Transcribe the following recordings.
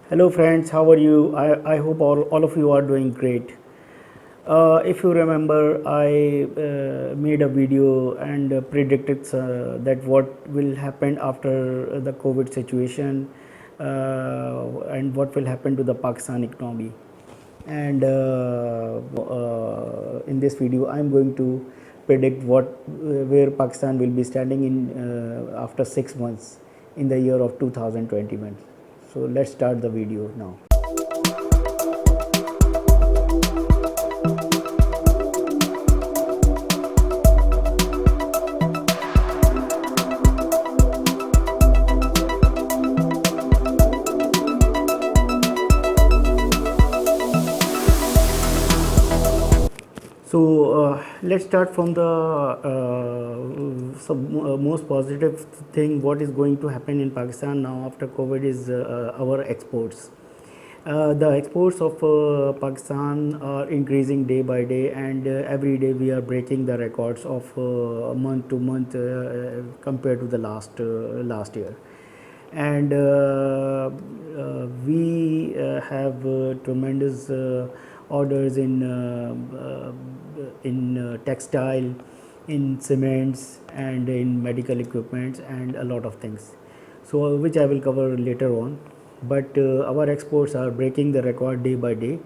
Hello friends, how are you? I hope all of you are doing great. If you remember, I made a video and predicted that what will happen after the COVID situation and what will happen to the Pakistan economy. And in this video, I'm going to predict where Pakistan will be standing in after 6 months in the year of 2021. So let's start the video now. So let's start from the most positive thing. What is going to happen in Pakistan now after COVID is our exports. The exports of Pakistan are increasing day by day, and every day we are breaking the records of month to month compared to the last year. And we have tremendous orders in textile, in cements, and in medical equipments, and a lot of things. So, which I will cover later on. But our exports are breaking the record day by day,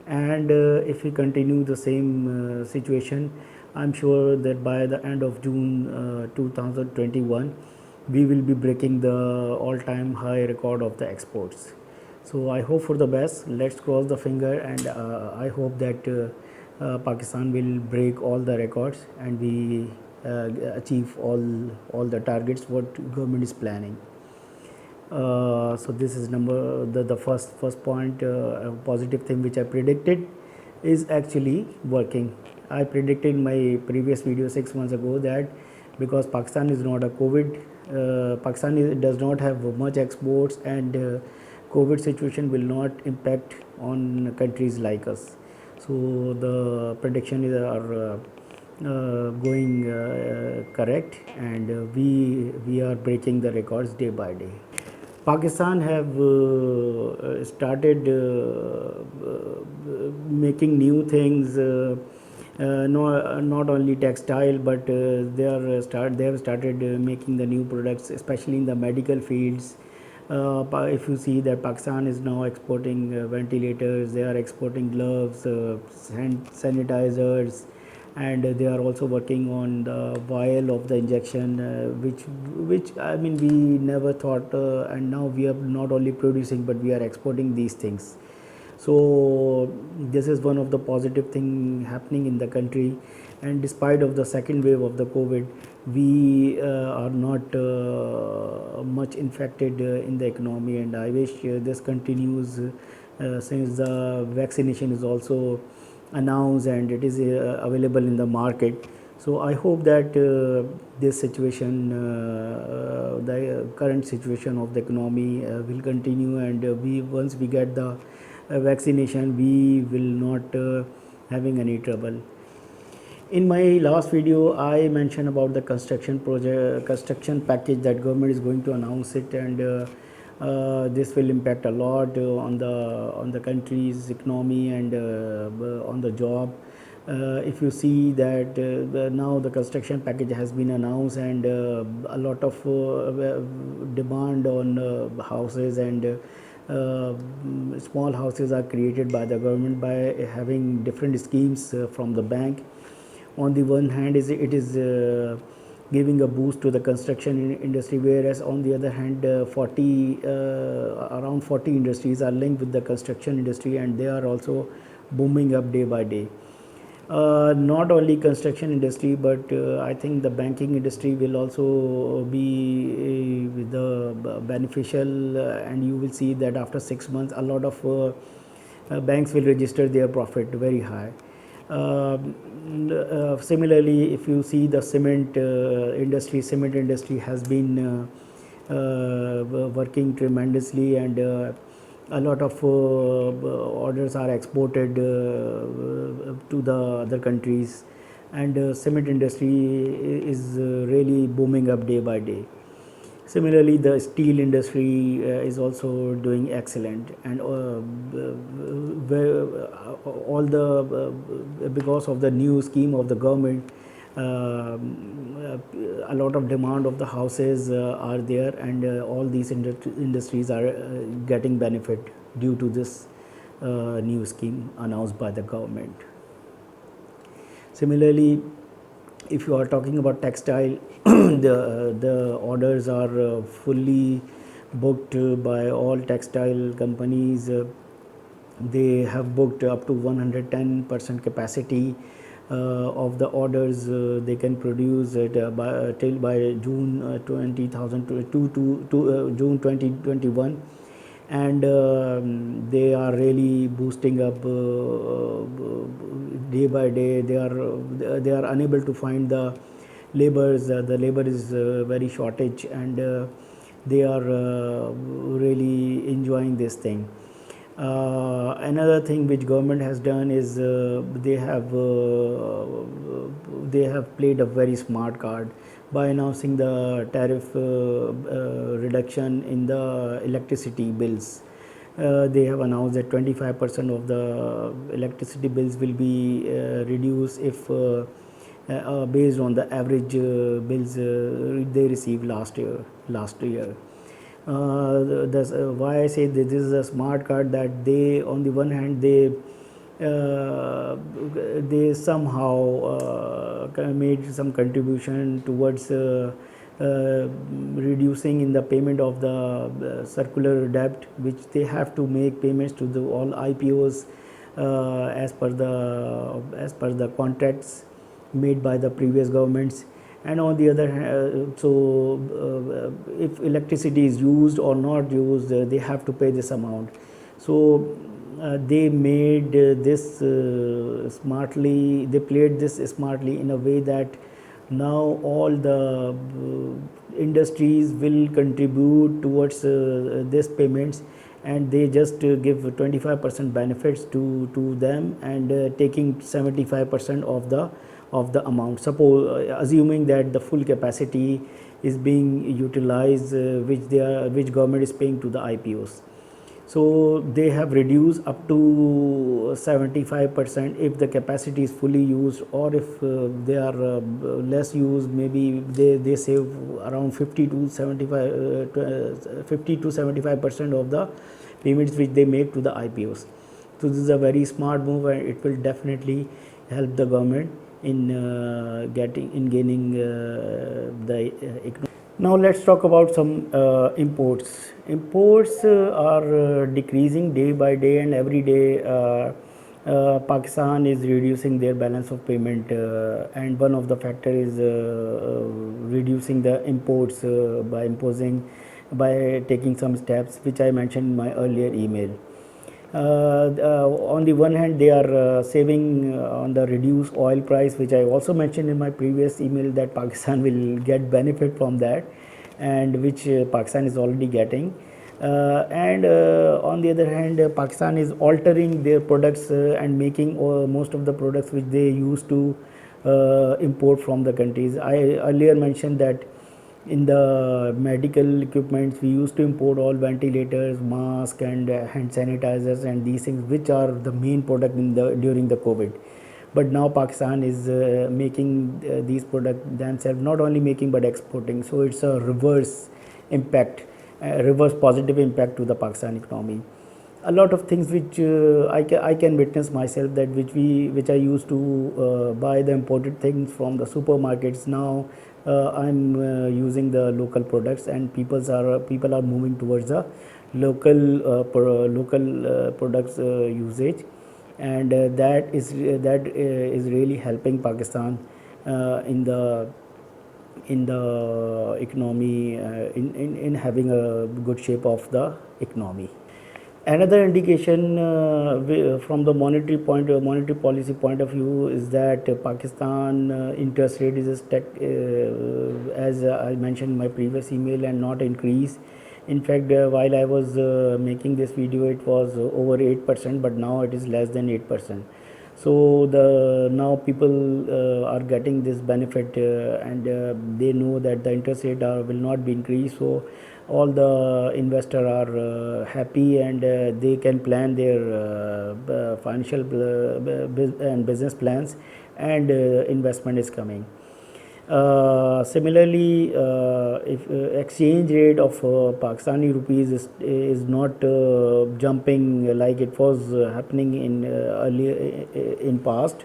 and if we continue the same situation, I'm sure that by the end of June 2021, we will be breaking the all-time high record of the exports. So I hope for the best. Let's cross the finger, and I hope that Pakistan will break all the records and we achieve all the targets what government is planning. So this is the first point. Positive thing which I predicted is actually working. I predicted in my previous video 6 months ago that because Pakistan is not a COVID, does not have much exports, and COVID situation will not impact on countries like us. So the prediction is going correct, and we are breaking the records day by day. Pakistan have started making new things. Not only textile, but they have started making the new products, especially in the medical fields. If you see that Pakistan is now exporting ventilators, they are exporting gloves, sanitizers, and they are also working on the vial of the injection, which I mean we never thought, and now we are not only producing but we are exporting these things. So this is one of the positive thing happening in the country, and despite of the second wave of the COVID, we are not much infected in the economy, and I wish this continues since the vaccination is also announced and it is available in the market. So I hope that this situation, the current situation of the economy will continue, and we once we get the vaccination, we will not having any trouble. In my last video, I mentioned about the construction package that government is going to announce it, and this will impact a lot on the country's economy and on the job. If you see that now the construction package has been announced, and a lot of demand on houses, and small houses are created by the government by having different schemes from the bank. On the one hand, it is giving a boost to the construction industry, whereas on the other hand, around 40 industries are linked with the construction industry, and they are also booming up day by day. Not only construction industry, but I think the banking industry will also be the beneficial, and you will see that after 6 months a lot of banks will register their profit very high. Similarly, if you see the cement industry has been working tremendously, and a lot of orders are exported to the other countries, and cement industry is really booming up day by day. Similarly, the steel industry is also doing excellent, and all the because of the new scheme of the government, a lot of demand of the houses are there, and all these industries are getting benefit due to this new scheme announced by the government. Similarly, if you are talking about textile, the orders are fully booked by all textile companies. They have booked up to 110% capacity of the orders they can produce it till by June 2021, and they are really boosting up day by day. They are unable to find the labors. The labor is very shortage, and they are really enjoying this thing. Another thing which government has done is they have played a very smart card by announcing the tariff reduction in the electricity bills. They have announced that 25% of the electricity bills will be reduced if based on the average bills they received last year. That's why I say that this is a smart card, that they, on the one hand, they somehow made some contribution towards reducing in the payment of the circular debt, which they have to make payments to the all IPOs as per the contracts made by the previous governments. And on the other hand, if electricity is used or not used, they have to pay this amount. So they made this smartly. They played this smartly in a way that now all the industries will contribute towards this payments, and they just give 25% benefits to them, and taking 75% of the amount. Suppose assuming that the full capacity is being utilized, which government is paying to the IPOs. So they have reduced up to 75% if the capacity is fully used, or if they are less used, maybe they save around 50 to 75% of the payments which they make to the IPOs. So this is a very smart move, and it will definitely help the government in gaining the economy. Now let's talk about some imports. Imports are decreasing day by day, and every day Pakistan is reducing their balance of payment, and one of the factor is reducing the imports by taking some steps which I mentioned in my earlier email. On the one hand, they are saving on the reduced oil price, which I also mentioned in my previous email, that Pakistan will get benefit from that, and which Pakistan is already getting. And on the other hand, Pakistan is altering their products and making most of the products which they used to import from the countries. I earlier mentioned that in the medical equipments we used to import all ventilators, masks, and hand sanitizers, and these things which are the main product during the COVID. But now Pakistan is making these products themselves, not only making but exporting. So it's a reverse impact, reverse positive impact to the Pakistan economy. A lot of things which I can witness myself, that which I used to buy the imported things from the supermarkets. Now I'm using the local products, and people are moving towards the local products usage, and that is really helping Pakistan in the economy, in having a good shape of the economy. Another indication from the monetary policy point of view is that Pakistan interest rate is as I mentioned in my previous email, and not increase. In fact, while I was making this video, it was over 8%, but now it is less than 8%. So the now people are getting this benefit, and they know that the interest rate will not be increased. So all the investors are happy, and they can plan their financial and business plans, and investment is coming. Similarly, if exchange rate of Pakistani rupees is not jumping like it was happening in earlier in past,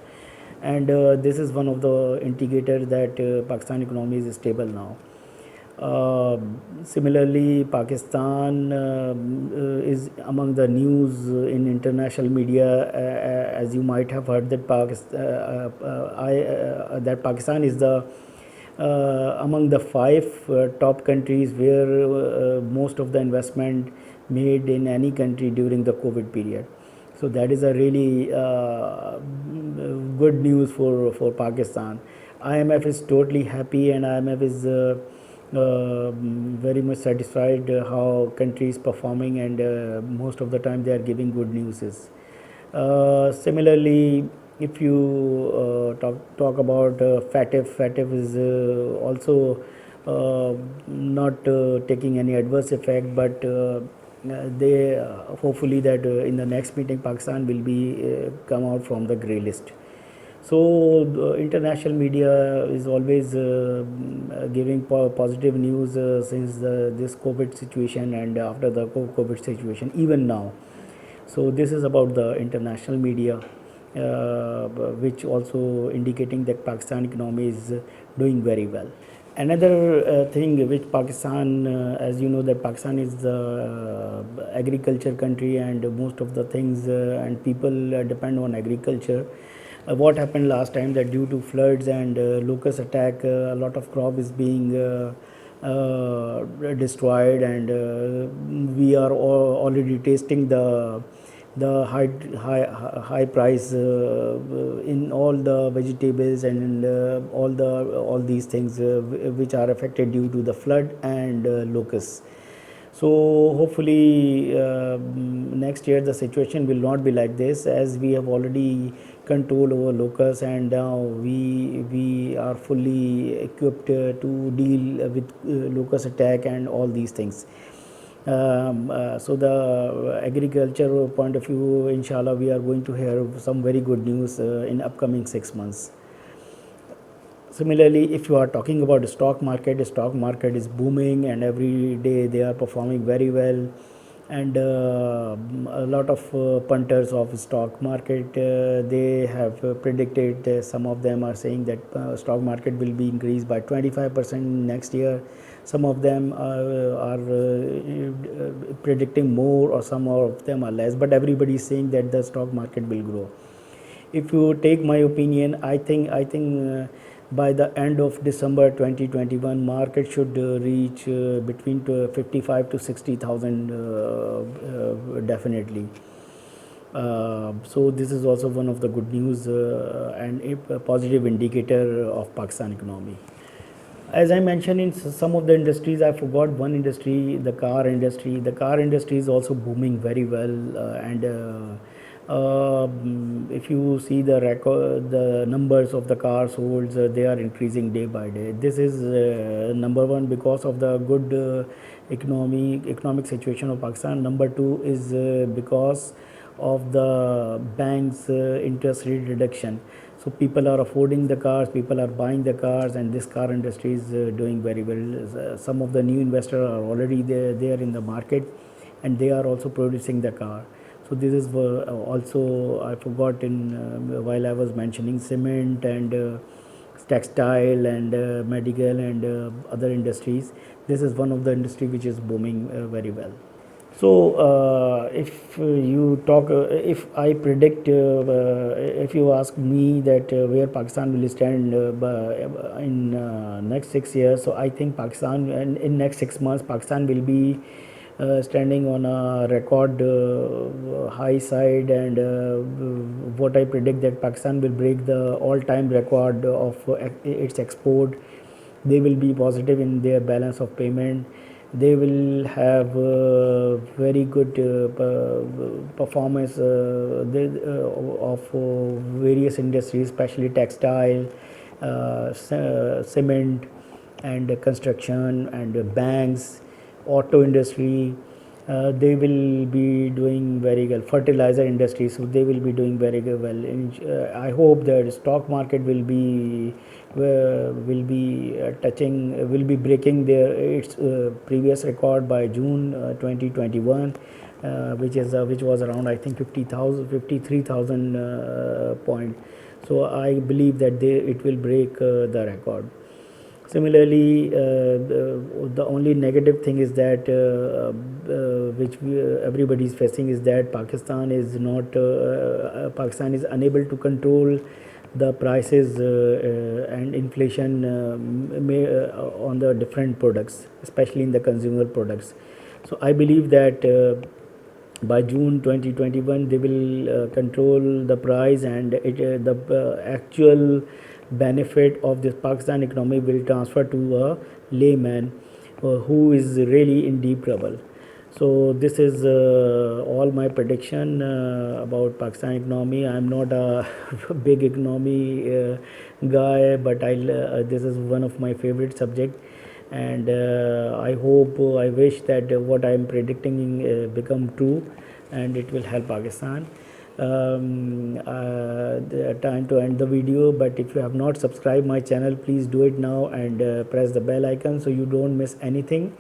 and this is one of the indicators that Pakistan economy is stable now. Similarly, Pakistan is among the news in international media, as you might have heard that Pakistan is the among the five top countries where most of the investment made in any country during the COVID period. So that is a really good news for Pakistan. IMF is totally happy, and IMF is very much satisfied how country is performing, and most of the time they are giving good news. Similarly, if you talk about FATF is also not taking any adverse effect, but they hopefully that in the next meeting Pakistan will be come out from the grey list. So the international media is always giving positive news since this COVID situation, and after the COVID situation, even now. So this is about the international media, which also indicating that Pakistan economy is doing very well. Another thing which Pakistan, as you know, that Pakistan is the agriculture country, and most of the things and people depend on agriculture. What happened last time that due to floods and locust attack, a lot of crop is being destroyed, and we are already tasting the high price in all the vegetables, and in all these things which are affected due to the flood and locusts. So hopefully next year the situation will not be like this, as we have already control over locusts, and now we are fully equipped to deal with locust attack and all these things. So the agriculture point of view, inshallah, we are going to hear some very good news in upcoming 6 months. Similarly, if you are talking about the stock market is booming, and every day they are performing very well, and a lot of punters of stock market, they have predicted, some of them are saying that stock market will be increased by 25% next year. Some of them are predicting more, or some of them are less, but everybody is saying that the stock market will grow. If you take my opinion, I think by the end of December 2021, market should reach between 55 to 60,000 definitely. So this is also one of the good news and a positive indicator of Pakistan economy. As I mentioned, in some of the industries, I forgot one industry, the car industry. The car industry is also booming very well, and if you see the record, the numbers of the car sold, they are increasing day by day. This is number one because of the good economic situation of Pakistan. Number two is because of the bank's interest rate reduction. So people are affording the cars, people are buying the cars, and this car industry is doing very well. Some of the new investors are already there in the market, and they are also producing the car. So this is also, I forgot in while I was mentioning cement and textile and medical and other industries. This is one of the industry which is booming very well. So, if I predict, if you ask me that where Pakistan will stand in next 6 years, so I think Pakistan, in next 6 months, Pakistan will be standing on a record high side, and what I predict that Pakistan will break the all-time record of its export. They will be positive in their balance of payment, they will have very good performance of various industries, especially textile, cement, and construction, and banks, auto industry. They will be doing very well. Fertilizer industry, so they will be doing very well. I hope that stock market will be breaking its previous record by June 2021, which was around, I think, 53,000 point. So I believe that it will break the record. Similarly, the only negative thing is that everybody is facing is that Pakistan is unable to control the prices and inflation on the different products, especially in the consumer products. So I believe that by June 2021 they will control the price, and the actual benefit of this Pakistan economy will transfer to a layman who is really in deep trouble. So this is all my prediction about Pakistan economy. I'm not a big economy guy, but this is one of my favorite subject, and I wish that what I'm predicting become true, and it will help Pakistan. Time to end the video, but if you have not subscribed my channel, please do it now, and press the bell icon so you don't miss anything.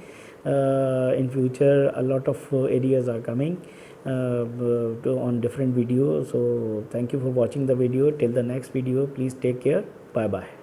In future a lot of areas are coming on different videos. So thank you for watching the video. Till the next video, please take care. Bye bye.